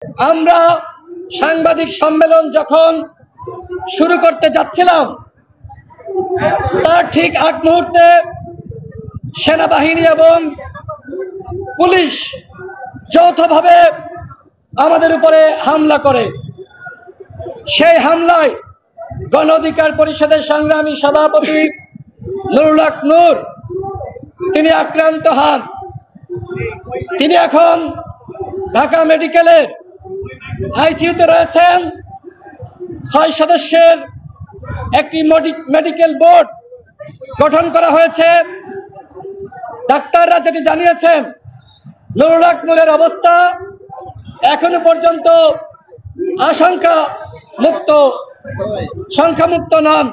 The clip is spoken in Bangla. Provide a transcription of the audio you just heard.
আমরা সাংবাদিক সম্মেলন যখন শুরু করতে যাচ্ছিলাম তার ঠিক আগ মুহূর্তে সেনাবাহিনী এবং পুলিশ যৌথভাবে আমাদের উপরে হামলা করে। সেই হামলায় গণ অধিকার পরিষদের সংগ্রামী সভাপতি নুরুল হক নূর তিনি আক্রান্ত হন। তিনি এখন ঢাকা মেডিকেলের আইসিইউতে রয়েছেন। 6 সদস্যের একটি মেডিকেল বোর্ড গঠন করা হয়েছে। ডাক্তাররা যেটি জানিয়েছেন, নুরুল হক নূরের অবস্থা এখনো পর্যন্ত সংখ্যামুক্ত নন।